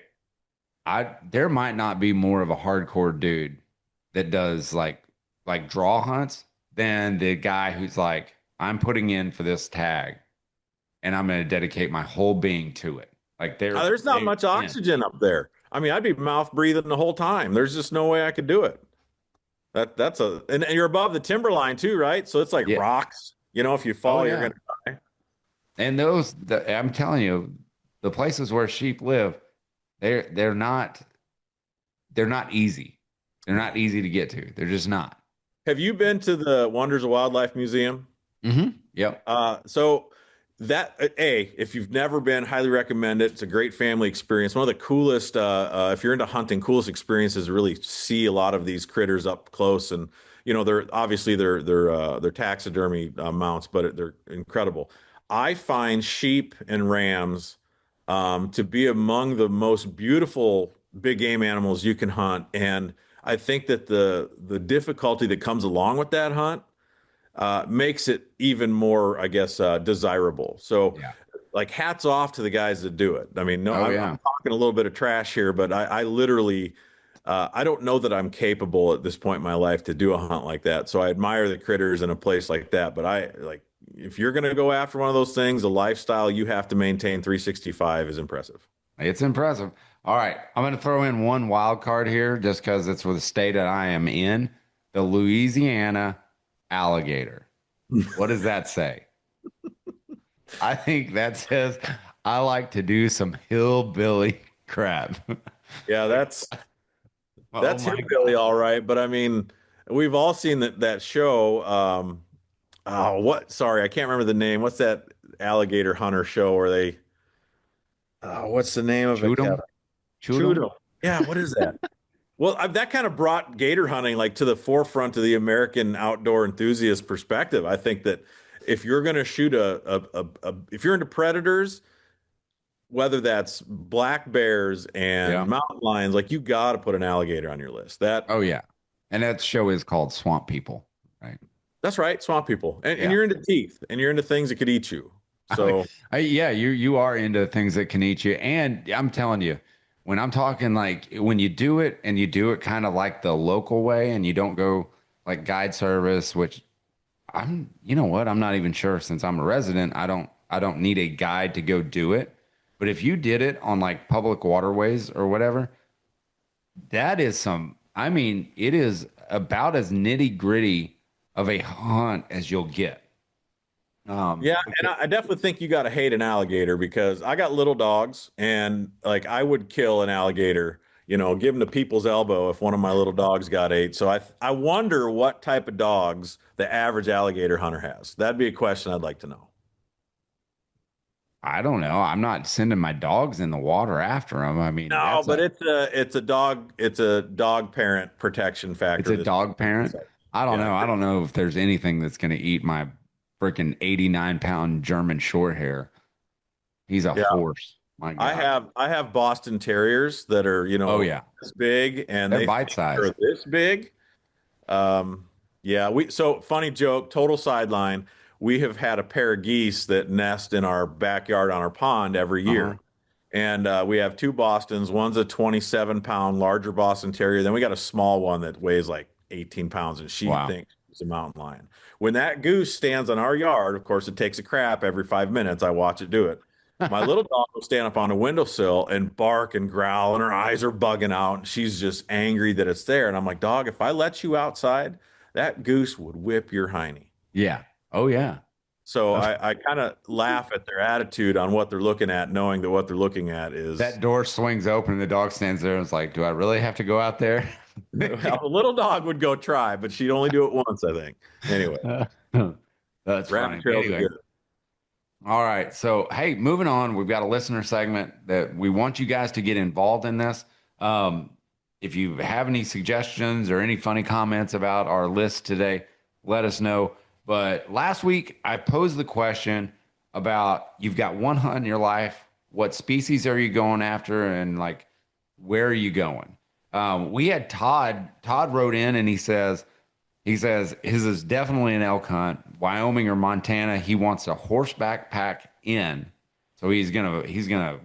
A: there might not be more of a hardcore dude that does like draw hunts than the guy who's like, I'm putting in for this tag and I'm going to dedicate my whole being to it. Like
C: There's not much
A: in.
C: oxygen up there. I mean, I'd be mouth breathing the whole time. There's just no way I could do it. And you're above the timberline too, right? So it's like
A: Yeah.
C: rocks. If you
A: Oh
C: fall, you're
A: yeah.
C: gonna die.
A: And I'm telling you, the places where sheep live, they're not easy. They're not easy to get to. They're just not.
C: Have you been to the Wonders of Wildlife Museum?
A: Yep.
C: So if you've never been, highly recommend it. It's a great family experience. One of the coolest, if you're into hunting, coolest experiences to really see a lot of these critters up close. And they're obviously they're taxidermy mounts, but they're incredible. I find sheep and rams to be among the most beautiful big game animals you can hunt, and I think that the difficulty that comes along with that hunt makes it even more, I guess, desirable. So,
A: Yeah.
C: like, hats off to the guys that do it. I mean, no,
A: Oh
C: I'm
A: yeah.
C: talking a little bit of trash here, but I literally, I don't know that I'm capable at this point in my life to do a hunt like that. So I admire the critters in a place like that. But if you're going to go after one of those things, the lifestyle you have to maintain 365 is impressive.
A: It's impressive. All right. I'm going to throw in one wild card here just because it's for the state that I am in, the Louisiana alligator. What does that say? I think that says I like to do some hillbilly crap.
C: Yeah,
A: Like, oh
C: that's
A: my
C: hillbilly,
A: God.
C: all right. But I mean, we've all seen that show. Oh, what? Sorry, I can't remember the name. What's that alligator hunter show where they? What's the name of it,
A: Shoot
C: Kevin?
A: 'em, shoot
C: Shoot
A: 'em.
C: 'em. Yeah, what is that? Well, that kind of brought gator hunting like to the forefront of the American outdoor enthusiast perspective. I think that if you're going to shoot if you're into predators, whether that's black bears and
A: Yeah.
C: mountain lions, like you got to put an alligator on your list.
A: Oh yeah. And that show is called Swamp People, right?
C: That's right, swamp people, and
A: Yeah.
C: you're into teeth, and you're into things that could eat you. So
A: Yeah, you are into things that can eat you. And I'm telling you, when I'm talking like when you do it and you do it kind of like the local way and you don't go like guide service, which you know what? I'm not even sure since I'm a resident, I don't need a guide to go do it. But if you did it on like public waterways or whatever, that is I mean, it is about as nitty gritty of a hunt as you'll get.
C: yeah, and
A: Okay.
C: I definitely think you got to hate an alligator because I got little dogs, and like I would kill an alligator, give him the people's elbow if one of my little dogs got ate. So I wonder what type of dogs the average alligator hunter has. That'd be a question I'd like to know.
A: I don't know. I'm not sending my dogs in the water after them. I mean,
C: No, but it's a dog parent protection
A: it's
C: factor.
A: a dog parent. I don't
C: Yeah.
A: know. I don't know if there's anything that's going to eat my freaking 89-pound German short hair. He's a
C: Yeah.
A: horse. My
C: I
A: God.
C: have I have Boston Terriers that are,
A: Oh yeah.
C: this big and
A: They're
C: they
A: bite
C: think they're
A: sized.
C: this big. Yeah, so funny joke, total sideline. We have had a pair of geese that nest in our backyard on our pond every
A: Uh-huh.
C: year. And we have two Bostons. One's a 27-pound larger Boston Terrier. Then we got a small one that weighs like 18 pounds, and she
A: Wow.
C: thinks she's a mountain lion. When that goose stands on our yard, of course, it takes a crap every 5 minutes. I watch it do it. My little dog will stand up on a windowsill and bark and growl, and her eyes are bugging out. And she's just angry that it's there. And I'm like, dog, if I let you outside, that goose would whip your hiney.
A: Yeah. Oh yeah.
C: So I kind of laugh at their attitude on what they're looking at, knowing that what they're looking at is
A: That door swings open and the dog stands there and is like, do I really have to go out there?
C: a little dog would go try, but she'd only do it once, I think. Anyway,
A: That's
C: rabbit
A: funny.
C: trails are
A: Anyway.
C: good.
A: All right. So, hey, moving on, we've got a listener segment that we want you guys to get involved in this. If you have any suggestions or any funny comments about our list today, let us know. But last week I posed the question about you've got one hunt in your life. What species are you going after, and like where are you going? We had Todd. Todd wrote in and he says his is definitely an elk hunt, Wyoming or Montana. He wants a horseback pack in, so he's gonna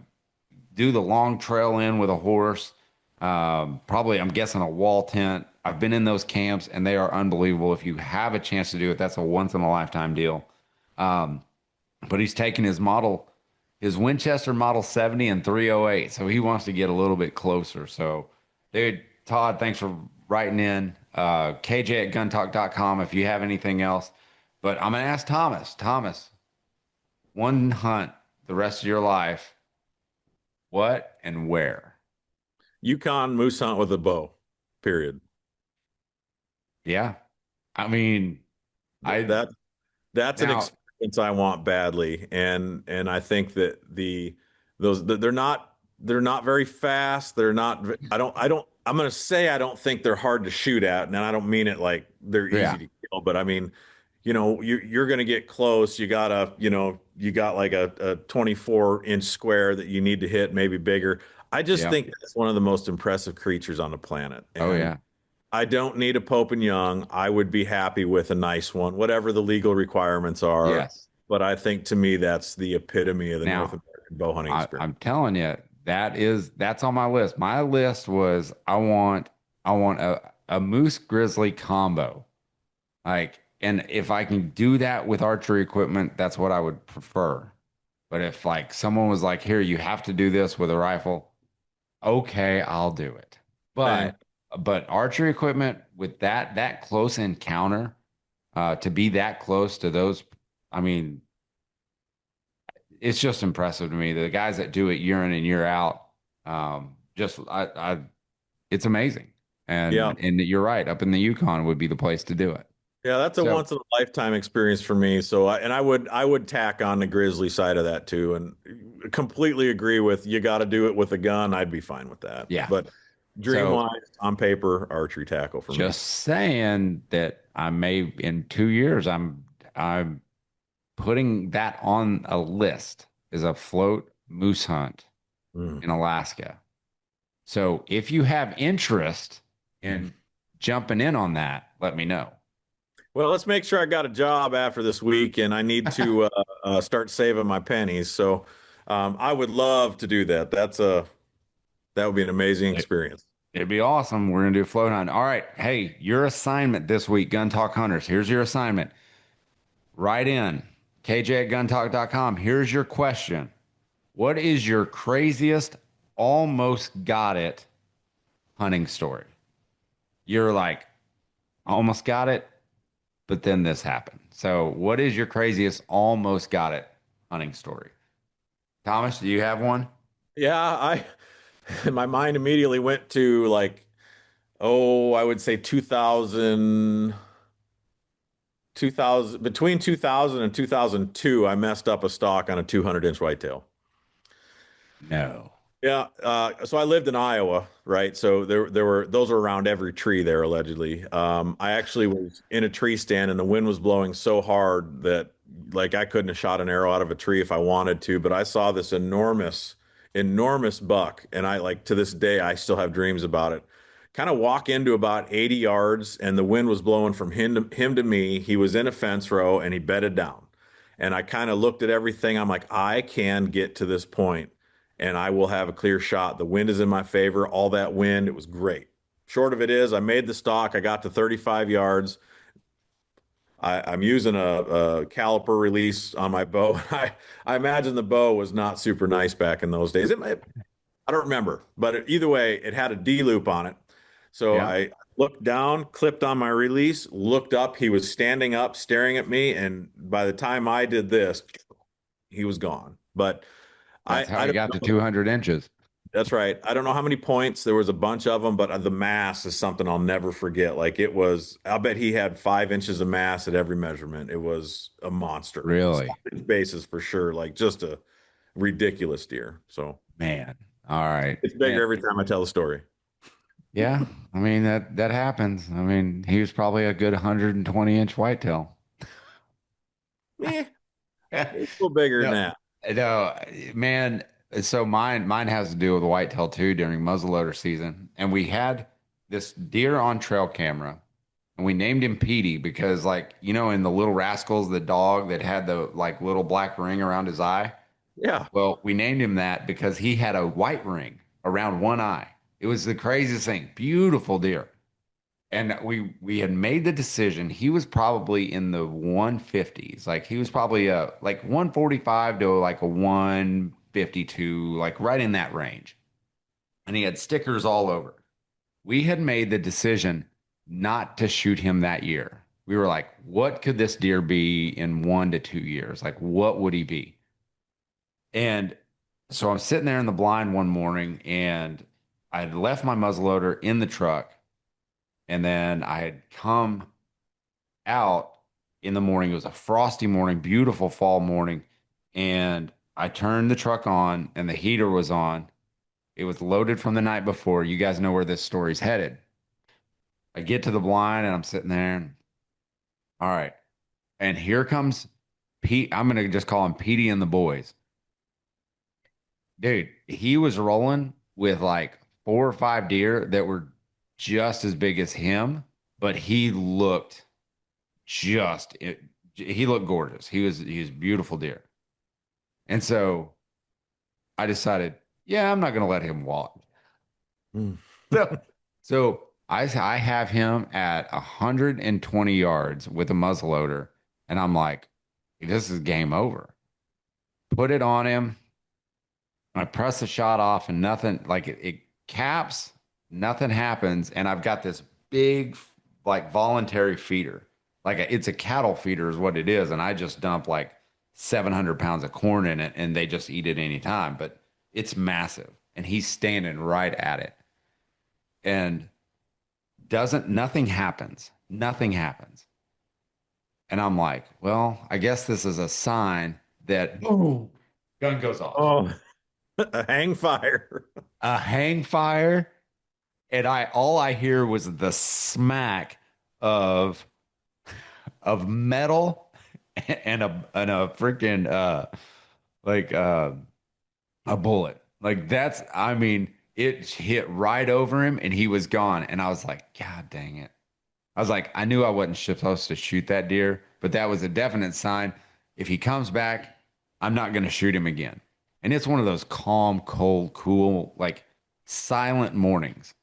A: do the long trail in with a horse. Probably, I'm guessing a wall tent. I've been in those camps and they are unbelievable. If you have a chance to do it, that's a once in a lifetime deal. Um, but he's taking his Winchester Model 70 and 308. So he wants to get a little bit closer. So, dude, Todd, thanks for writing in. KJ at guntalk.com if you have anything else. But I'm going to ask Thomas. Thomas, one hunt the rest of your life, what and where?
C: Yukon moose hunt with a bow, period.
A: Yeah. I mean, I
C: That that's an
A: now,
C: experience I want badly, and I think that they're not very fast. They're not. I don't. I'm gonna say I don't think they're hard to shoot at, and I don't mean it like they're
A: yeah,
C: easy to kill, but I mean, you're gonna get close. You got like a 24-inch square that you need to hit, maybe bigger. I just
A: yeah.
C: think it's one of the most impressive creatures on the planet,
A: Oh,
C: and
A: yeah.
C: I don't need a Pope and Young. I would be happy with a nice one, whatever the legal requirements are.
A: Yes.
C: But I think to me, that's the epitome of the North
A: Now,
C: American bow hunting experience.
A: I'm telling you, that's on my list. My list was I want a moose grizzly combo. Like, and if I can do that with archery equipment, that's what I would prefer. But if like someone was like, here, you have to do this with a rifle, okay, I'll do it.
C: Eh,
A: But archery equipment with that close encounter, to be that close to those, I mean, it's just impressive to me. The guys that do it year in and year out, just it's amazing.
C: yeah,
A: And you're right, up in the Yukon would be the place to do it.
C: yeah, that's a
A: So
C: once in a lifetime experience for me. So, I would tack on the grizzly side of that too, and completely agree with you. Got to do it with a gun. I'd be fine with that.
A: yeah,
C: But dream
A: so
C: wise, on paper, archery tackle for me.
A: just saying that I may in 2 years I'm putting that on a list as a float moose hunt
C: Mm.
A: in Alaska. So if you have interest in jumping in on that, let me know.
C: Well, let's make sure I got a job after this week, and I need to start saving my pennies. So, I would love to do that. That would be an amazing experience.
A: It'd be awesome. We're gonna do a float hunt. All right. Hey, your assignment this week, Gun Talk Hunters. Here's your assignment. Write in KJ at guntalk.com. Here's your question. What is your craziest, almost got it hunting story? You're like, almost got it, but then this happened. So, what is your craziest, almost got it hunting story? Thomas, do you have one?
C: Yeah, my mind immediately went to like, oh, I would say 2000, between 2000 and 2002, I messed up a stock on a 200-inch whitetail.
A: No.
C: Yeah, so I lived in Iowa, right? So there were those were around every tree there allegedly. I actually was in a tree stand and the wind was blowing so hard that like I couldn't have shot an arrow out of a tree if I wanted to, but I saw this enormous buck, and I like to this day I still have dreams about it. Kind of walk into about 80 yards and the wind was blowing from him to me. He was in a fence row and he bedded down. And I kind of looked at everything. I'm like, I can get to this point and I will have a clear shot. The wind is in my favor, all that wind. It was great. Short of it is, I made the stock. I got to 35 yards. I'm using a caliper release on my bow. I imagine the bow was not super nice back in those days. I don't remember, but either way, it had a D loop on it. So
A: Yeah,
C: I looked down, clipped on my release, looked up. He was standing up, staring at me. And by the time I did this, he was gone. But
A: that's how
C: I
A: you
C: don't
A: got to
C: know.
A: 200 inches.
C: That's right. I don't know how many points. There was a bunch of them, but the mass is something I'll never forget. Like it was, I'll bet he had 5 inches of mass at every measurement. It was a monster.
A: Really?
C: Stockage basis for sure. Like just a ridiculous deer. So
A: Man. All right.
C: it's
A: Man.
C: bigger every time I tell the story.
A: Yeah. I mean, that happens. I mean, he was probably a good 120 inch whitetail.
C: Eh, it's a little bigger than
A: No,
C: that.
A: no, man. So mine has to do with whitetail too during muzzleloader season, and we had this deer on trail camera, and we named him Petey because, like, in the Little Rascals, the dog that had the like little black ring around his eye.
C: Yeah.
A: Well, we named him that because he had a white ring around one eye. It was the craziest thing. Beautiful deer. And we had made the decision. He was probably in the 150s. Like he was probably like 145 to like a 152, like right in that range. And he had stickers all over. We had made the decision not to shoot him that year. We were like, what could this deer be in 1 to 2 years? Like, what would he be? And so I'm sitting there in the blind one morning and I had left my muzzleloader in the truck. And then I had come out in the morning. It was a frosty morning, beautiful fall morning. And I turned the truck on and the heater was on. It was loaded from the night before. You guys know where this story's headed. I get to the blind and I'm sitting there and all right. And here comes Pete. I'm going to just call him Petey and the boys. Dude, he was rolling with like 4 or 5 deer that were just as big as him, but just it, he looked gorgeous. He was a beautiful deer. And so I decided, yeah, I'm not going to let him walk.
C: Mm.
A: So, so I have him at 120 yards with a muzzleloader, and I'm like, this is game over. Put it on him. I press the shot off, and nothing like it caps, nothing happens, and I've got this big like voluntary feeder. Like it's a cattle feeder is what it is, and I just dump like 700 pounds of corn in it, and they just eat it anytime. But it's massive, and he's standing right at it, and doesn't nothing happens. Nothing happens. And I'm like, well, I guess this is a sign that boom, gun goes off.
C: Oh, a hang fire.
A: A hang fire, and I all I hear was the smack of metal and a freaking like a bullet. Like that's I mean, it hit right over him and he was gone. And I was like, God dang it. I was like, I knew I wasn't supposed to shoot that deer, but that was a definite sign. If he comes back, I'm not going to shoot him again. And it's one of those calm, cold, cool, like silent mornings.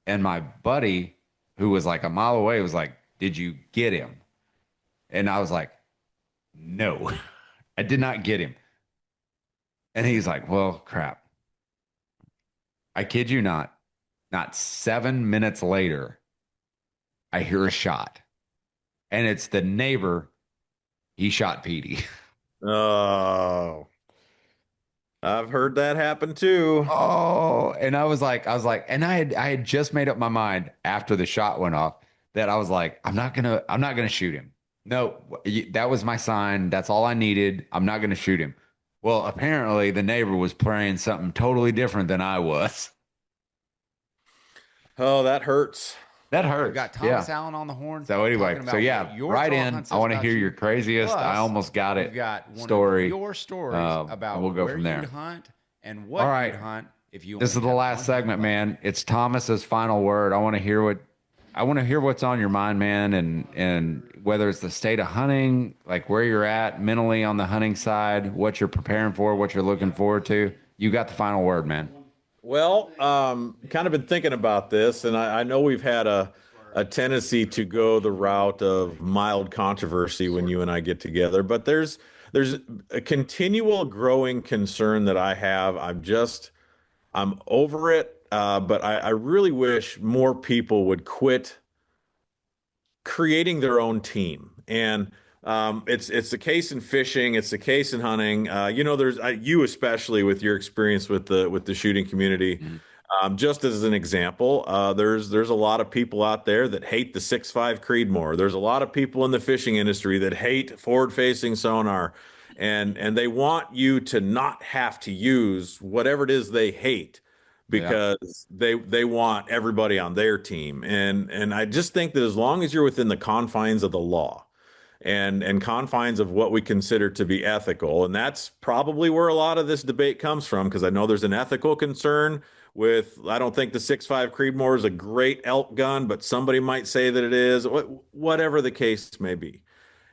A: And my buddy, who was like a mile away, was like, did you get him? And I was like, no, I did not get him. And he's like, well, crap. I kid you not. Not 7 minutes later, I hear a shot. And it's the neighbor. He shot Petey.
C: Oh, I've heard that happen too.
A: Oh, and and I had just made up my mind after the shot went off that I was like, I'm not gonna shoot him. No, that was my sign. That's all I needed. I'm not gonna shoot him. Well, apparently the neighbor was praying something totally different than I was.
C: Oh, that hurts.
A: That
B: We've
A: hurts.
B: got
A: Yeah.
B: Thomas Allen on the horn.
A: So anyway,
B: talking
A: so
B: about
A: yeah,
B: what your
A: right
B: draw
A: in.
B: hunt
A: I
B: says
A: want to
B: about
A: hear
B: you.
A: your craziest.
B: Plus,
A: I almost got
B: we've
A: it.
B: got one
A: Story.
B: of your stories about
A: and we'll go
B: where
A: from there.
B: you'd hunt and what
A: All right.
B: you'd hunt if you
A: This is
B: only
A: the
B: had
A: last
B: one
A: segment,
B: hunt left.
A: man. It's Thomas's final word. I want to hear what's on your mind, man, and whether it's the state of hunting, like where you're at mentally on the hunting side, what you're preparing for, what you're looking forward to. You got the final word, man.
C: Well, kind of been thinking about this, and I know we've had a tendency to go the route of mild controversy when you and I get together, but there's a continual growing concern that I have. I'm over it, but I really wish more people would quit creating their own team. And it's the case in fishing, it's the case in hunting. There's you especially with your experience with the shooting community.
A: Mhm.
C: Just as an example, there's a lot of people out there that hate the 6.5 Creedmoor. There's a lot of people in the fishing industry that hate forward-facing sonar, and they want you to not have to use whatever it is they hate
A: Yeah.
C: because they want everybody on their team. And I just think that as long as you're within the confines of the law, and confines of what we consider to be ethical. And that's probably where a lot of this debate comes from, because I know there's an ethical concern with, I don't think the 6.5 Creedmoor is a great elk gun, but somebody might say that it is, whatever the case may be.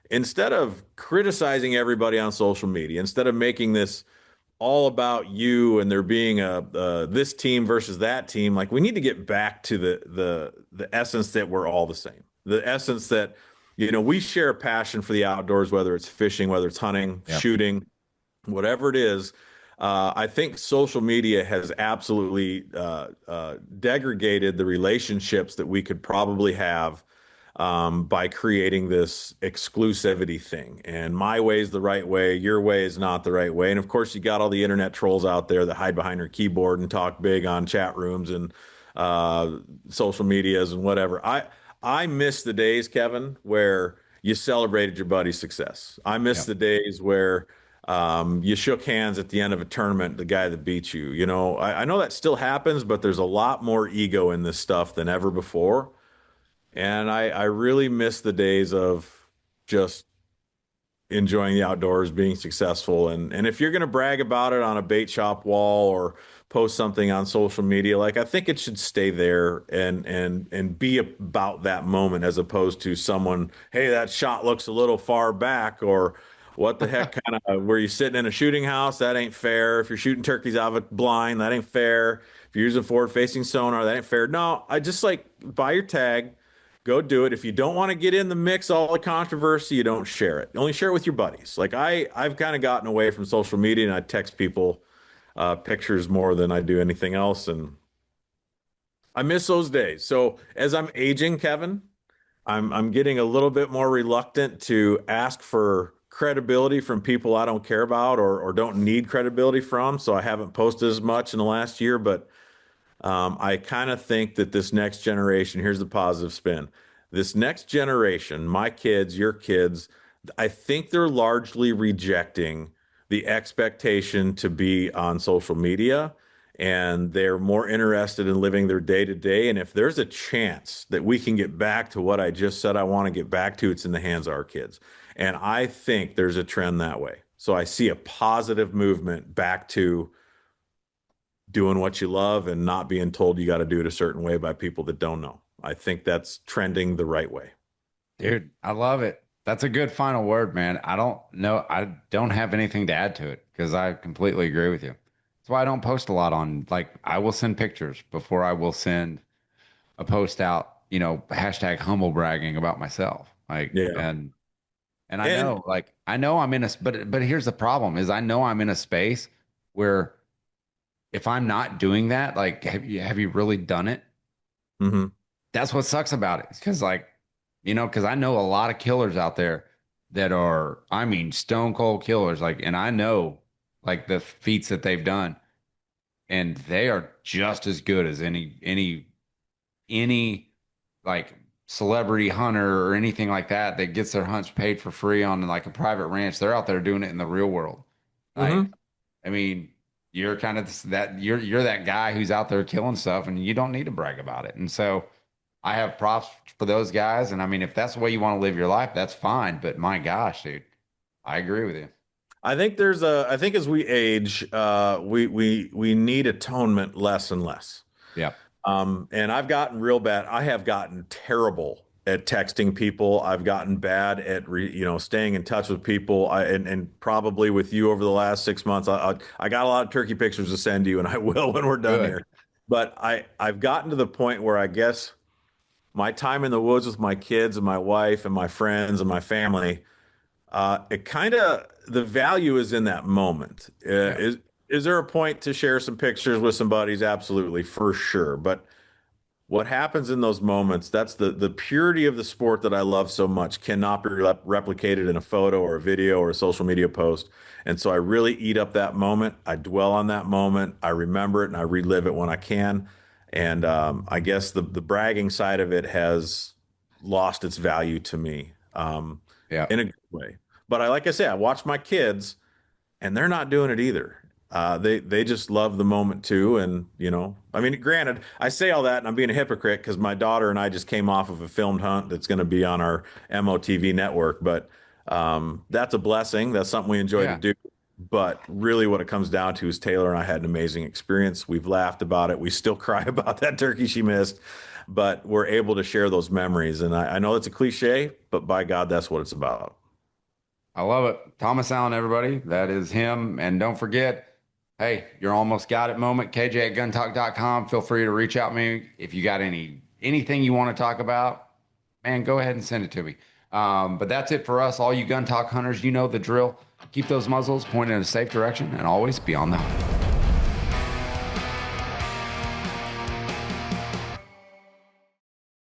C: Instead of criticizing everybody on social media, instead of making this all about you and there being a this team versus that team, like we need to get back to the essence that we're all the same. The essence that, we share a passion for the outdoors, whether it's fishing, whether it's hunting,
A: Yeah.
C: shooting, whatever it is. I think social media has absolutely degraded the relationships that we could probably have by creating this exclusivity thing. And my way is the right way, your way is not the right way. And of course, you got all the internet trolls out there that hide behind their keyboard and talk big on chat rooms and social medias and whatever. I miss the days, Kevin, where you celebrated your buddy's success. I miss
A: Yeah.
C: the days where you shook hands at the end of a tournament, the guy that beat you. I know that still happens, but there's a lot more ego in this stuff than ever before. And I really miss the days of just enjoying the outdoors, being successful. And if you're going to brag about it on a bait shop wall or post something on social media, like I think it should stay there and be about that moment as opposed to someone, hey, that shot looks a little far back, or what the heck kind of, were you sitting in a shooting house? That ain't fair. If you're shooting turkeys out of a blind, that ain't fair. If you're using forward facing sonar, that ain't fair. No, I just like buy your tag. Go do it. If you don't want to get in the mix, all the controversy, you don't share it. Only share it with your buddies. Like I've kind of gotten away from social media and I text people pictures more than I do anything else. And I miss those days. So as I'm aging, Kevin, I'm getting a little bit more reluctant to ask for credibility from people I don't care about or don't need credibility from. So I haven't posted as much in the last year, but I kind of think that this next generation, here's the positive spin. This next generation, my kids, your kids, I think they're largely rejecting the expectation to be on social media, and they're more interested in living their day to day. And if there's a chance that we can get back to what I just said I want to get back to, it's in the hands of our kids. And I think there's a trend that way. So I see a positive movement back to doing what you love and not being told you got to do it a certain way by people that don't know. I think that's trending the right way.
A: Dude, I love it. That's a good final word, man. I don't know. I don't have anything to add to it because I completely agree with you. That's why I don't post a lot on, like, I will send pictures before I will send a post out, hashtag humble bragging about myself. Like,
C: Yeah.
A: and I
C: And
A: know, like, I know I'm in a, but here's the problem is I know I'm in a space where if I'm not doing that, like, have you really done it?
C: mhm.
A: That's what sucks about it. Because like, because I know a lot of killers out there that are, I mean, stone cold killers. Like, and I know like the feats that they've done, and they are just as good as any like celebrity hunter or anything like that that gets their hunts paid for free on like a private ranch. They're out there doing it in the real world. Like,
C: Mhm.
A: I mean, you're kind of that you're that guy who's out there killing stuff and you don't need to brag about it. And so I have props for those guys. And I mean, if that's the way you want to live your life, that's fine. But my gosh, dude, I agree with you.
C: I think as we age, we need atonement less and less.
A: Yeah.
C: And I've gotten real bad. I have gotten terrible at texting people. I've gotten bad at staying in touch with people. And probably with you over the last 6 months, I got a lot of turkey pictures to send you, and I will when we're done
A: Good.
C: here. But I've gotten to the point where I guess my time in the woods with my kids and my wife and my friends and my family, it kind of the value is in that moment.
A: Yeah.
C: Is there a point to share some pictures with some buddies? Absolutely, for sure. But what happens in those moments, that's the purity of the sport that I love so much, cannot be replicated in a photo or a video or a social media post. And so I really eat up that moment. I dwell on that moment. I remember it and I relive it when I can. And I guess the bragging side of it has lost its value to me,
A: Yeah.
C: in a good way. But like I say, I watch my kids and they're not doing it either. They just love the moment too. And I mean, granted, I say all that and I'm being a hypocrite because my daughter and I just came off of a filmed hunt that's going to be on our MOTV network. But that's a blessing. That's something we enjoy to
A: Yeah.
C: do. But really, what it comes down to is Taylor and I had an amazing experience. We've laughed about it. We still cry about that turkey she missed, but we're able to share those memories. And I know it's a cliche, but by God, that's what it's about.
A: I love it. Thomas Allen, everybody. That is him. And don't forget, hey, you're almost got it moment. KJ at guntalk.com. Feel free to reach out to me if you got anything you want to talk about. Man, go ahead and send it to me. But that's it for us. All you gun talk hunters, you know the drill. Keep those muzzles pointed in a safe direction and always be on the hunt.